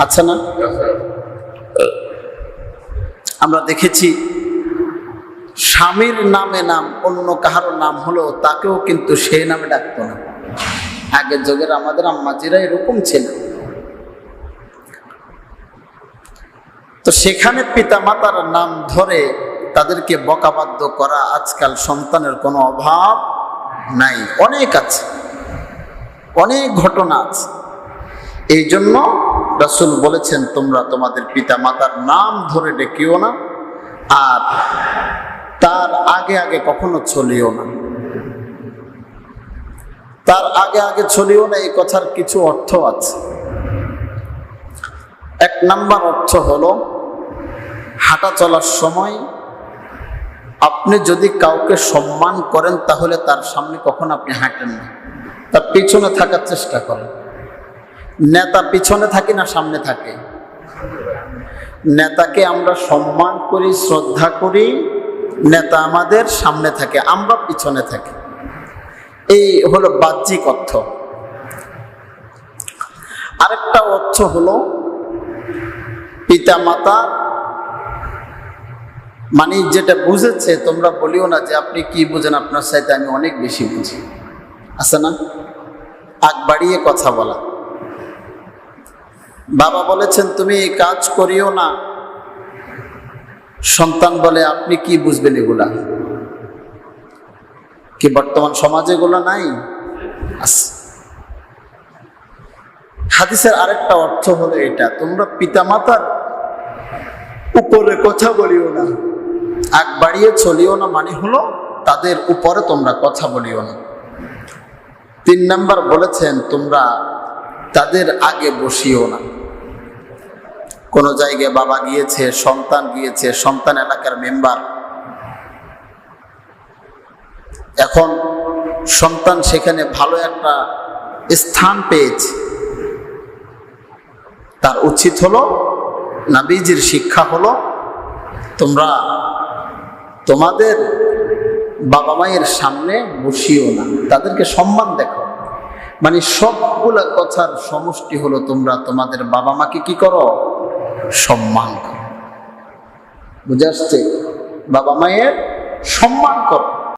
আচ্ছা না? আমরা দেখেছি স্বামীর নামে নাম অন্য কাহারো নাম হলো তাকেও কিন্তু সেই নামে ডাকতো না। আগের যুগের আমাদের আম্মাজিরা এরকম ছিল। তো সেখানে পিতা মাতার নাম ধরে তাদেরকে বকাবাদ্য করা আজকাল সন্তানের কোনো অভাব নাই, অনেক আছে, অনেক ঘটনা আছে। এই জন্য রাসূল বলেছেন, তোমরা তোমাদের পিতা মাতার নাম ধরে ডেকিও না, আর তার আগে আগে কখনো চলিও না। তার আগে আগে চলিও না, এই কথার কিছু অর্থ আছে। এক নাম্বার অর্থ হলো, হাঁটা চলার সময় আপনি যদি কাউকে সম্মান করেন তাহলে তার সামনে কখন আপনি হাঁটেন না, তার পিছনে থাকার চেষ্টা করেন। নেতা পিছনে থাকে না সামনে থাকে? নেতাকে আমরা সম্মান করি, শ্রদ্ধা করি, নেতা আমাদের সামনে থাকে, আমরা পিছনে থাকি। এই হলো বাহ্যিক অর্থ। আরেকটা অর্থ হলো, পিতা মাতা মানে যেটা বুঝেছে, তোমরা বলিও না যে আপনি কি বুঝেন, আপনার চাইতে আমি অনেক বেশি বুঝি, আছে না? আগ বাড়িয়ে কথা বলা। বাবা বলেছেন তুমি এই কাজ করিও না, সন্তান বলে আপনি কি বুঝবেন এগুলা? কি বর্তমান সমাজে এগুলো নাই? হাদিসের আরেকটা অর্থ হলো এটা, তোমরা পিতামাতার উপরে কথা বলিও না, আগ বাড়িয়ে চলিও না, মানে হলো তাদের উপরে তোমরা কথা বলিও না। 3 নাম্বার বলেছেন, তোমরা তাদের আগে বসিও না। কোনো জায়গায় বাবা গিয়েছে, সন্তান গিয়েছে, সন্তান এলাকার মেম্বার, এখন সন্তান সেখানে ভালো একটা স্থান পেয়েছে, তার উচিত হলো, নবীজির শিক্ষা হলো, তোমরা তোমাদের বাবা মায়ের সামনে বসিও না, তাদেরকে সম্মান দেখো। মানে সবগুলা কথার সমষ্টি হলো, তোমরা তোমাদের বাবা মাকে কি করো? সম্মান করো। বুঝে আসছে? বাবা মায়ের সম্মান করো।